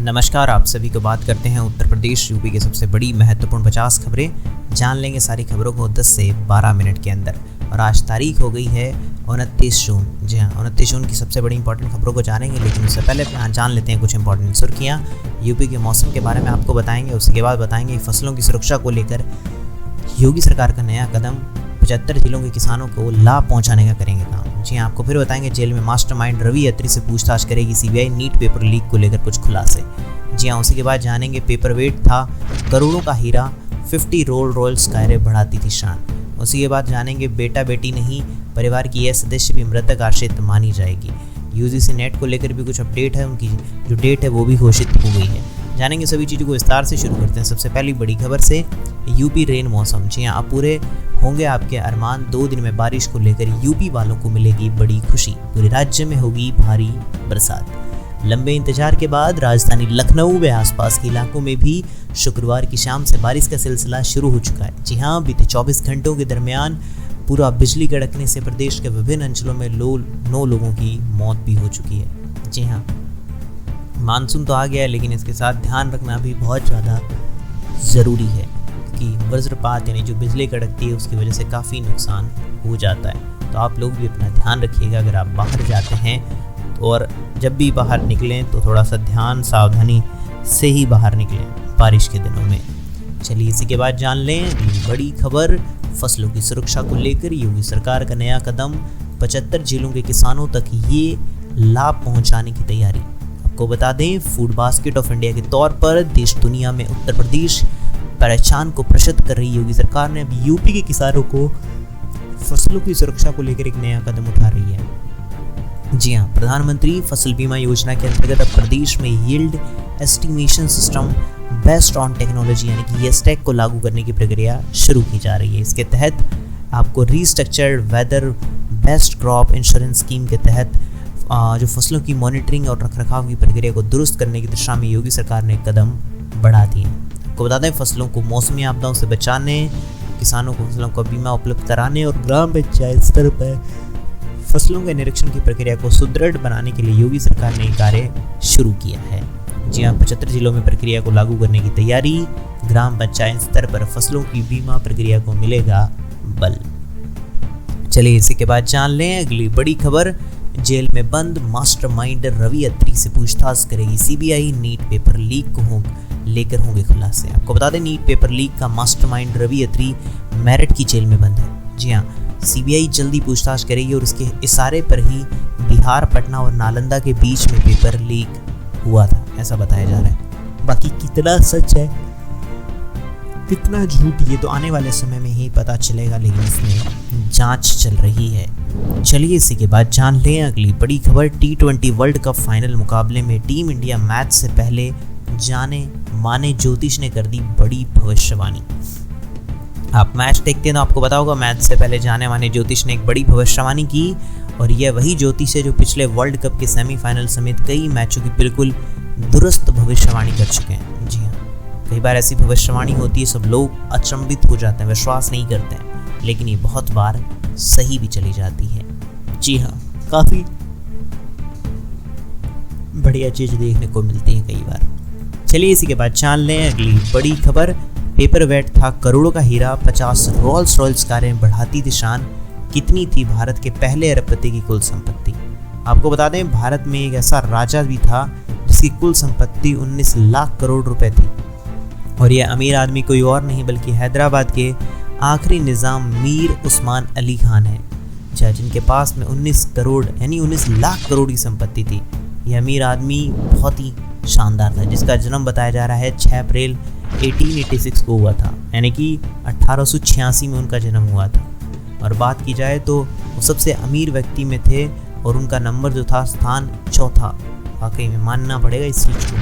नमस्कार, आप सभी को बात करते हैं उत्तर प्रदेश यूपी की सबसे बड़ी महत्वपूर्ण 50 खबरें। जान लेंगे सारी खबरों को 10 से 12 मिनट के अंदर। और आज तारीख हो गई है 29 जून। जी हाँ, 29 जून की सबसे बड़ी इंपॉर्टेंट खबरों को जानेंगे, लेकिन उससे पहले जान लेते हैं कुछ इंपॉर्टेंट सुर्खियाँ। यूपी के मौसम के बारे में आपको बताएंगे, उसके बाद बताएंगे फसलों की सुरक्षा को लेकर योगी सरकार का नया कदम, 75 जिलों के किसानों को लाभ पहुंचाने का करेंगे काम। जी हाँ, आपको फिर बताएंगे जेल में मास्टरमाइंड रवि अत्री से पूछताछ करेगी सीबीआई, नीट पेपर लीक को लेकर कुछ खुलासे। जी हाँ, उसी के बाद जानेंगे पेपर वेट था करोड़ों का हीरा, 50 रोल रॉयल्स कारें बढ़ाती थी शान। उसी के बाद जानेंगे बेटा बेटी नहीं, परिवार की यह सदस्य भी मृतक आश्रित मानी जाएगी। यूजीसी नेट को लेकर भी कुछ अपडेट है, उनकी जो डेट है वो भी घोषित हो गई है। जानेंगे सभी चीज़ों को विस्तार से। शुरू करते हैं सबसे पहली बड़ी खबर से, यूपी रेन मौसम। जी हाँ, अब पूरे होंगे आपके अरमान। 2 दिन में बारिश को लेकर यूपी वालों को मिलेगी बड़ी खुशी, पूरे राज्य में होगी भारी बरसात। लंबे इंतजार के बाद राजधानी लखनऊ व आसपास के इलाकों में भी शुक्रवार की शाम से बारिश का सिलसिला शुरू हो चुका है। जी हाँ, बीते 24 घंटों के दरमियान पूरा बिजली कड़कने से प्रदेश के विभिन्न अंचलों में 9 लोगों की मौत भी हो चुकी है। जी हाँ, मानसून तो आ गया है, लेकिन इसके साथ ध्यान रखना भी बहुत ज़्यादा ज़रूरी है कि वज्रपात यानी जो बिजली कड़कती है उसकी वजह से काफ़ी नुकसान हो जाता है। तो आप लोग भी अपना ध्यान रखिएगा अगर आप बाहर जाते हैं, और जब भी बाहर निकलें तो थोड़ा सा ध्यान सावधानी से ही बाहर निकलें बारिश के दिनों में। चलिए इसी के बाद जान लें अगली बड़ी खबर, फसलों की सुरक्षा को लेकर योगी सरकार का नया कदम, 75 जिलों के किसानों तक ये लाभ पहुंचाने की तैयारी। आपको बता दें, फूड बास्केट ऑफ इंडिया के तौर पर देश दुनिया में उत्तर प्रदेश पहचान को प्रशस्त कर रही योगी सरकार ने अब यूपी के किसानों को फसलों की सुरक्षा को लेकर एक नया कदम उठा रही है। जी हाँ, प्रधानमंत्री फसल बीमा योजना के अंतर्गत अब प्रदेश में yield estimation system based on technology यानी कि येस्टेक को लागू करने की प्रक्रिया शुरू की जा रही है। इसके तहत आपको restructured weather based crop insurance scheme के तहत जो फसलों की मॉनिटरिंग और रखरखाव की प्रक्रिया को दुरुस्त करने की दिशा में योगी सरकार ने कदम बढ़ा दिए। आपको बता दें, फसलों को मौसमी आपदाओं से बचाने, किसानों को फसलों का बीमा उपलब्ध कराने और ग्राम पंचायत स्तर पर फसलों के निरीक्षण की प्रक्रिया को सुदृढ़ बनाने के लिए योगी सरकार ने कार्य शुरू किया है। जी हाँ, 75 जिलों में प्रक्रिया को लागू करने की तैयारी, ग्राम पंचायत स्तर पर फसलों की बीमा प्रक्रिया को मिलेगा बल। चलिए इसी के बाद जान लें अगली बड़ी खबर, जेल में बंद मास्टरमाइंड रवि अत्री से पूछताछ करेगी सीबीआई, नीट पेपर लीक को लेकर होंगे खुलासे। आपको बता दें, नीट पेपर लीक का मास्टरमाइंड रवि अत्री मेरठ की जेल में बंद है। जी हाँ, सीबीआई जल्दी पूछताछ करेगी और उसके इशारे पर ही बिहार, पटना और नालंदा के बीच में पेपर लीक हुआ था, ऐसा बताया जा रहा है। बाकी कितना सच है कितना झूठ ये तो आने वाले समय में ही पता चलेगा, लेकिन इसमें जांच चल रही है। चलिए इसी के बाद जान लें अगली बड़ी खबर, T20 वर्ल्ड कप फाइनल मुकाबले में टीम इंडिया मैच से पहले जाने माने ज्योतिष ने कर दी बड़ी भविष्यवाणी। आप मैच देखते हैं तो आपको पता होगा, मैच से पहले जाने माने ज्योतिष ने एक बड़ी भविष्यवाणी की, और यह वही ज्योतिष है जो पिछले वर्ल्ड कप के सेमीफाइनल समेत कई मैचों की बिल्कुल दुरुस्त भविष्यवाणी कर चुके हैं। जी हाँ, कई बार ऐसी भविष्यवाणी होती है, सब लोग अचंभित हो जाते हैं, विश्वास नहीं करते हैं, लेकिन ये बहुत बार सही भी चली जाती है। जी हाँ, काफ़ी बढ़िया चीज़ देखने को मिलती है कई बार। चलिए इसी के बाद जान लें अगली बड़ी खबर, पेपर वेट था करोड़ों का हीरा, 50 रोल्स रॉयल्स कारें बढ़ाती थी शान। कितनी थी भारत के पहले अरबपति की कुल संपत्ति? आपको बता दें, भारत में एक ऐसा राजा भी था जिसकी कुल संपत्ति 19 लाख करोड़ रुपए थी, और यह अमीर आदमी कोई और नहीं बल्कि हैदराबाद के आखिरी निज़ाम मीर उस्मान अली खान है, जिनके पास में 19 करोड़ यानी 19 लाख करोड़ की संपत्ति थी। यह अमीर आदमी बहुत ही शानदार था, जिसका जन्म बताया जा रहा है 6 अप्रैल 1886 को हुआ था, यानी कि 1886 में उनका जन्म हुआ था। और बात की जाए तो वो सबसे अमीर व्यक्ति में थे, और उनका नंबर जो था स्थान 4था। वाकई में मानना पड़ेगा इस चीज़ को।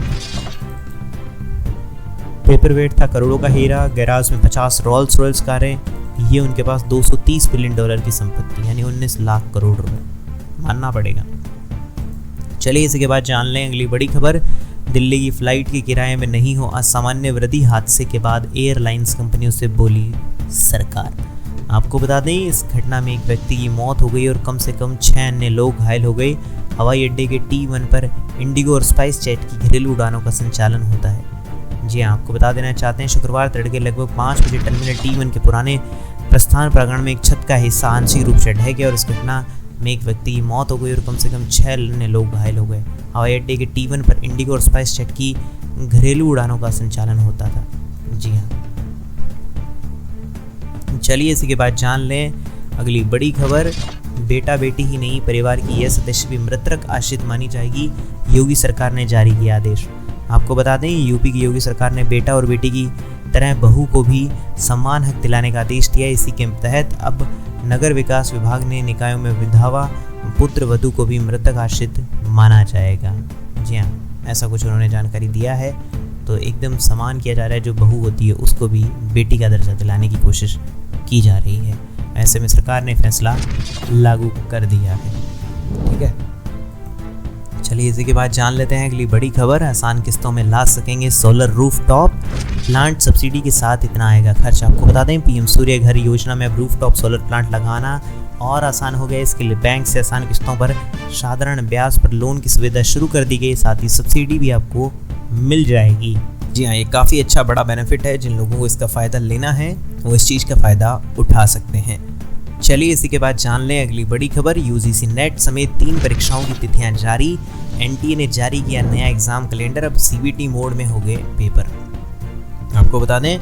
पेपर वेट था करोड़ों का हीरा, गैराज में 50 रोल्स रॉयल्स कारें, ये उनके पास $230 बिलियन की संपत्ति यानी 19 लाख करोड़ रुपए, मानना पड़ेगा। चलिए इसके बाद जान लें अगली बड़ी खबर, दिल्ली की फ्लाइट के किराए में नहीं हो असामान्य वृद्धि, हादसे के बाद एयरलाइंस कंपनियों से बोली सरकार। आपको बता दें, इस घटना में एक व्यक्ति की मौत हो गई और कम से कम 6 अन्य लोग घायल हो गए। हवाई अड्डे के T1 पर इंडिगो और स्पाइस जेट की घरेलू उड़ानों का संचालन होता है। जी हाँ, आपको बता देना चाहते हैं शुक्रवार तड़के लगभग 5 बजे टर्मिनल T1 के पुराने प्रस्थान प्रांगण में एक छत का हिस्सा आंशिक रूप से ढह गया और इस घटना में एक व्यक्ति की मौत हो गई और कम से कम 6 अन्य लोग घायल हो गए। हवाई अड्डे के T1 पर इंडिगो और स्पाइस जेट की घरेलू उड़ानों का संचालन होता था। जी हाँ, चलिए इसी के बाद जान लें अगली बड़ी खबर। बेटा बेटी ही नहीं, परिवार की यह सदस्य भी मृतक आश्रित मानी जाएगी, योगी सरकार ने जारी किया आदेश। आपको बता दें यूपी की योगी सरकार ने बेटा और बेटी की तरह बहू को भी समान हक दिलाने का आदेश दिया। इसी के तहत अब नगर विकास विभाग ने निकायों में विधवा पुत्र वधू को भी मृतक आश्रित माना जाएगा। जी हाँ, ऐसा कुछ उन्होंने जानकारी दिया है। तो एकदम समान किया जा रहा है, जो बहू होती है उसको भी बेटी का दर्जा दिलाने की कोशिश की जा रही है। ऐसे में सरकार ने फैसला लागू कर दिया है। ठीक है, चलिए इसी के बाद जान लेते हैं अगली बड़ी खबर। आसान किस्तों में ला सकेंगे सोलर रूफटॉप प्लांट, सब्सिडी के साथ इतना आएगा खर्च। आपको बता दें पीएम सूर्य घर योजना में अब रूफटॉप सोलर प्लांट लगाना और आसान हो गया। इसके लिए बैंक से आसान किस्तों पर साधारण ब्याज पर लोन की सुविधा शुरू कर दी गई, साथ ही सब्सिडी भी आपको मिल जाएगी। जी हाँ, ये काफ़ी अच्छा बड़ा बेनिफिट है। जिन लोगों को इसका फ़ायदा लेना है वो इस चीज़ का फ़ायदा उठा सकते हैं। चलिए इसी के बाद जान लें अगली बड़ी खबर। यूजीसी नेट समेत 3 परीक्षाओं की तिथियां जारी। एनटीए ने जारी किया नया एग्ज़ाम कैलेंडर, अब सीबीटी मोड में हो गए पेपर। आपको बता दें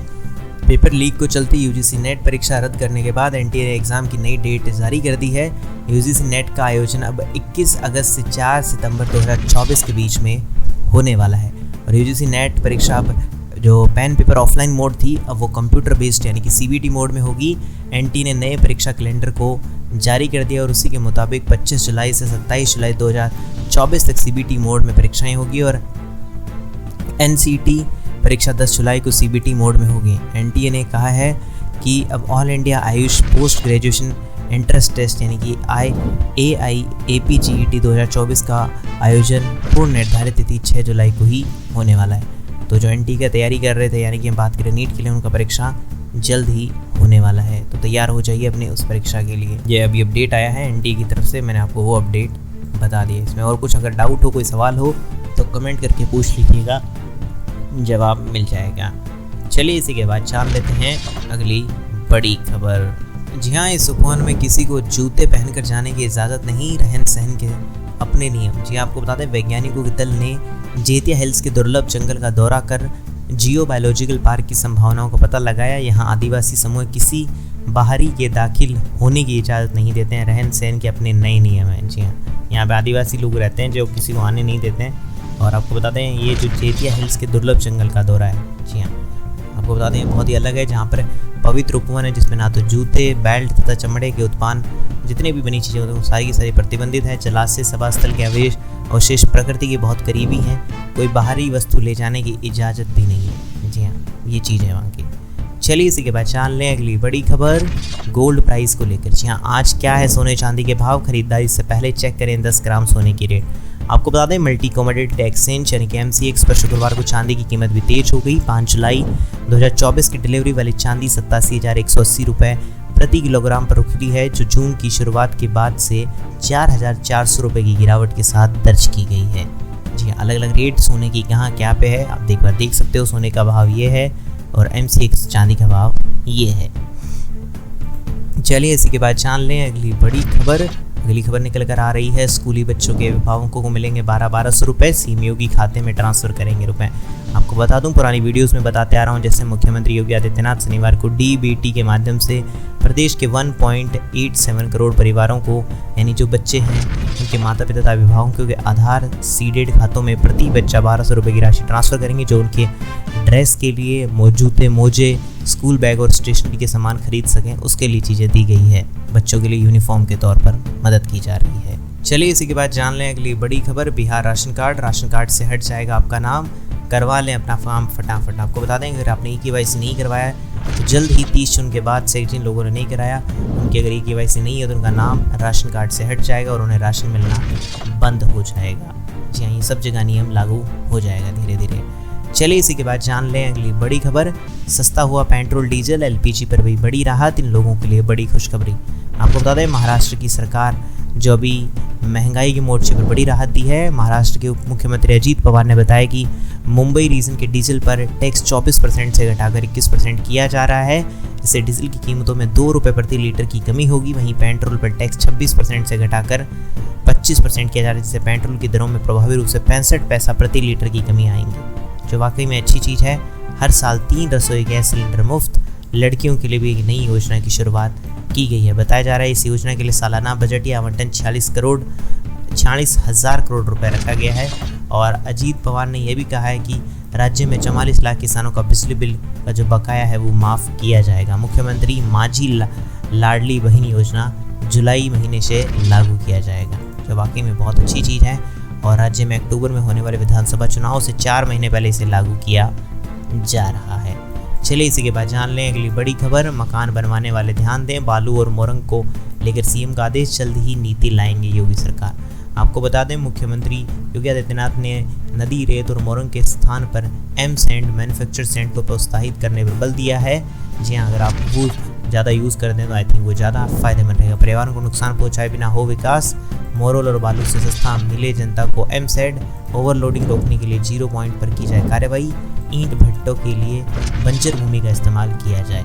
पेपर लीक को चलते यूजीसी नेट परीक्षा रद्द करने के बाद एनटीए ने एग्ज़ाम की नई डेट जारी कर दी है। यूजीसी नेट का आयोजन अब 21 अगस्त से 4 सितंबर 2024 के बीच में होने वाला है। और यूजीसी नेट परीक्षा अब जो पेन पेपर ऑफलाइन मोड थी अब वो कंप्यूटर बेस्ड यानी कि सीबीटी मोड में होगी। एनटीए ने नए परीक्षा कैलेंडर को जारी कर दिया और उसी के मुताबिक 25 जुलाई से 27 जुलाई 2024 तक सीबीटी मोड में परीक्षाएं होगी और एनसीटी परीक्षा 10 जुलाई को सीबीटी मोड में होगी। एनटीए ने कहा है कि अब all India AYUSH post graduation entrance test यानी कि AIAP-GET 2024 का आयोजन पूर्व निर्धारित तिथि 6 जुलाई को ही होने वाला है। तो जो एनटीए की तैयारी कर रहे थे यानी कि हम बात करें नीट के लिए, उनका परीक्षा जल्द ही होने वाला है। तो तैयार हो जाइए अपने उस परीक्षा के लिए। ये अभी अपडेट आया है एनटीए की तरफ से, मैंने आपको वो अपडेट बता दिया। इसमें और कुछ अगर डाउट हो, कोई सवाल हो तो कमेंट करके पूछ लीजिएगा, जवाब मिल जाएगा। चलिए इसी के बाद जान लेते हैं अगली बड़ी खबर। जी हाँ, इस उपवन में किसी को जूते पहनकर जाने की इजाज़त नहीं, रहन सहन के अपने नियम। जी आपको बता दें वैज्ञानिकों के दल ने जेतिया हिल्स के दुर्लभ जंगल का दौरा कर जियो बायोलॉजिकल पार्क की संभावनाओं का पता लगाया। यहाँ आदिवासी समूह किसी बाहरी के दाखिल होने की इजाज़त नहीं देते हैं, रहन सहन के अपने नए नियम हैं। जी हाँ, यहाँ पे आदिवासी लोग रहते हैं जो किसी को आने नहीं देते हैं। और आपको बता दें ये जो जेतिया हिल्स के दुर्लभ जंगल का दौरा है, जी हाँ आपको बता दें बहुत ही अलग है, जहाँ पर पवित्र उपवन है जिसमें ना तो जूते, बेल्ट तथा चमड़े के उत्पाद जितने भी बनी चीज़ें होती हैं वो सारी की सारी प्रतिबंधित है। जलाशय सभा स्थल के अवशेष प्रकृति के बहुत करीबी हैं, कोई बाहरी वस्तु ले जाने की इजाज़त भी नहीं है। जी हाँ, ये चीज़ है वहाँ की। चलिए इसी के बाद जान लें अगली बड़ी खबर गोल्ड प्राइस को लेकर। जी हाँ, आज क्या है सोने चांदी के भाव, खरीदारी से पहले चेक करें 10 ग्राम सोने की रेट। आपको बता दें मल्टी कमोडिटी एक्सचेंज यानी कि MCX पर शुक्रवार को चांदी की कीमत भी तेज हो गई। 5 जुलाई 2024 की डिलीवरी वाली चांदी 87,180 रुपये प्रति किलोग्राम पर उखड़ी है, जो जून की शुरुआत के बाद से 4,400 रुपये की गिरावट के साथ दर्ज की गई है। जी अलग अलग रेट सोने की कहाँ क्या पे है आप एक बार देख सकते हो। सोने का भाव ये है और MCX चांदी का भाव ये है। चलिए इसी के बाद जान लें अगली बड़ी खबर। अगली खबर निकल कर आ रही है स्कूली बच्चों के अभिभावकों को मिलेंगे 1200 रुपये, सीएम योगी खाते में ट्रांसफ़र करेंगे रुपए। आपको बता दूं पुरानी वीडियोस में बताते आ रहा हूं, जैसे मुख्यमंत्री योगी आदित्यनाथ शनिवार को DBT के माध्यम से प्रदेश के 1.87 करोड़ परिवारों को यानी जो बच्चे हैं उनके माता पिता तथा अभिभावकों के आधार सीडेड खातों में प्रति बच्चा 1200 रुपये की राशि ट्रांसफ़र करेंगे, जो उनके ड्रेस के लिए जूते, मोजे, स्कूल बैग और स्टेशनरी के सामान खरीद सकें, उसके लिए चीज़ें दी गई है। बच्चों के लिए यूनिफॉर्म के तौर पर मदद की जा रही है। चलिए इसी के बाद जान लें अगली बड़ी खबर। बिहार राशन कार्ड से हट जाएगा आपका नाम, करवा लें अपना फॉर्म फटाफट। आपको बता दें अगर आपने KYC नहीं करवाया तो जल्द ही 30 जून के बाद से जिन लोगों ने नहीं कराया उनकी अगर KYC नहीं है तो उनका नाम राशन कार्ड से हट जाएगा और उन्हें राशन मिलना बंद हो जाएगा। जी हाँ, ये सब जगह नियम लागू हो जाएगा धीरे धीरे। चलिए इसी के बाद जान लें अगली बड़ी खबर। सस्ता हुआ पेट्रोल डीजल, LPG पर भी बड़ी राहत, इन लोगों के लिए बड़ी खुशखबरी। आपको बता दें महाराष्ट्र की सरकार जो अभी महंगाई के मोर्चे पर बड़ी राहत दी है। महाराष्ट्र के उप मुख्यमंत्री अजीत पवार ने बताया कि मुंबई रीजन के डीजल पर टैक्स 24% से घटाकर 21% किया जा रहा है। इससे डीजल की कीमतों में 2 रुपये प्रति लीटर की कमी होगी। वहीं पेट्रोल पर टैक्स 26% से घटाकर 25% किया जा रहा है, जिससे पेट्रोल की दरों में प्रभावी रूप से 65 पैसा प्रति लीटर की कमी आएंगी, जो वाकई में अच्छी चीज़ है। हर साल 3 रसोई गैस सिलेंडर मुफ्त। लड़कियों के लिए भी एक नई योजना की शुरुआत की गई है। बताया जा रहा है इस योजना के लिए सालाना बजटीय आवंटन 46,00,000 करोड़ रुपए रखा गया है। और अजीत पवार ने यह भी कहा है कि राज्य में 44 लाख किसानों का बिजली बिल का जो बकाया है वो माफ़ किया जाएगा। मुख्यमंत्री माझी लाडली बहन योजना जुलाई महीने से लागू किया जाएगा, जो वाकई में बहुत अच्छी चीज़ है। और राज्य में अक्टूबर में होने वाले विधानसभा चुनाव से 4 महीने पहले इसे लागू किया जा रहा है। चलिए इसी के बाद जान लें अगली बड़ी खबर। मकान बनवाने वाले ध्यान दें, बालू और मोरंग को लेकर सीएम का आदेश, जल्द ही नीति लाएंगे योगी सरकार। आपको बता दें मुख्यमंत्री योगी आदित्यनाथ ने नदी, रेत और मोरंग के स्थान पर एम सैंड मैन्युफैक्चर सैंड को प्रोत्साहित करने पर बल दिया है। जी हाँ, अगर आप वो ज़्यादा यूज़ कर दें तो आई थिंक वो ज़्यादा फायदेमंद रहेगा। पर्यावरण को नुकसान पहुँचाए बिना हो विकास। मोरल और बालू से सस्ता मिले जनता को एम सैंड। ओवरलोडिंग रोकने के लिए 0 पॉइंट पर की जाए कार्रवाई। ईंट भट्टों के लिए बंजर भूमि का इस्तेमाल किया जाए।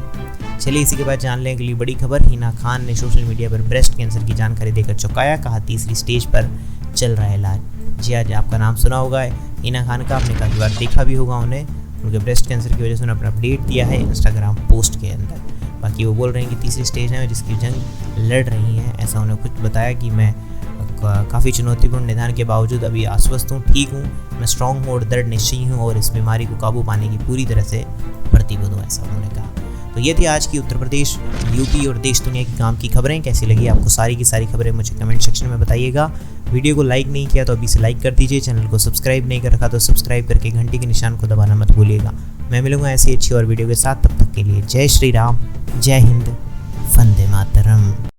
चलिए इसी के बाद जान लें अगली बड़ी खबर। हिना खान ने सोशल मीडिया पर ब्रेस्ट कैंसर की जानकारी देकर चौंकाया, कहा 3री स्टेज पर चल रहा है इलाज। जी आज आपका नाम सुना होगा हिना खान का, आपने काफ़ी बार देखा भी होगा उन्हें। उनके ब्रेस्ट कैंसर की वजह से उन्होंने अपना अपडेट दिया है इंस्टाग्राम पोस्ट के अंदर। बाकी वो बोल रहे हैं कि 3री स्टेज है जिसकी जंग लड़ रही है। ऐसा उन्होंने कुछ बताया कि मैं काफ़ी चुनौतीपूर्ण निदान के बावजूद अभी आश्वस्त हूँ, ठीक हूँ, मैं स्ट्रॉन्ग हूँ और दृढ़ निश्चयी हूँ और इस बीमारी को काबू पाने की पूरी तरह से प्रतिबद्ध हूँ, ऐसा उन्होंने कहा। तो ये थी आज की उत्तर प्रदेश, यूपी और देश दुनिया की काम की खबरें। कैसी लगी आपको सारी की सारी खबरें मुझे कमेंट सेक्शन में बताइएगा। वीडियो को लाइक नहीं किया तो अभी से लाइक कर दीजिए। चैनल को सब्सक्राइब नहीं कर रखा तो सब्सक्राइब करके घंटी के निशान को दबाना मत भूलिएगा। मैं मिलूंगा ऐसी अच्छी और वीडियो के साथ, तब तक के लिए जय श्री राम, जय हिंद, वंदे मातरम।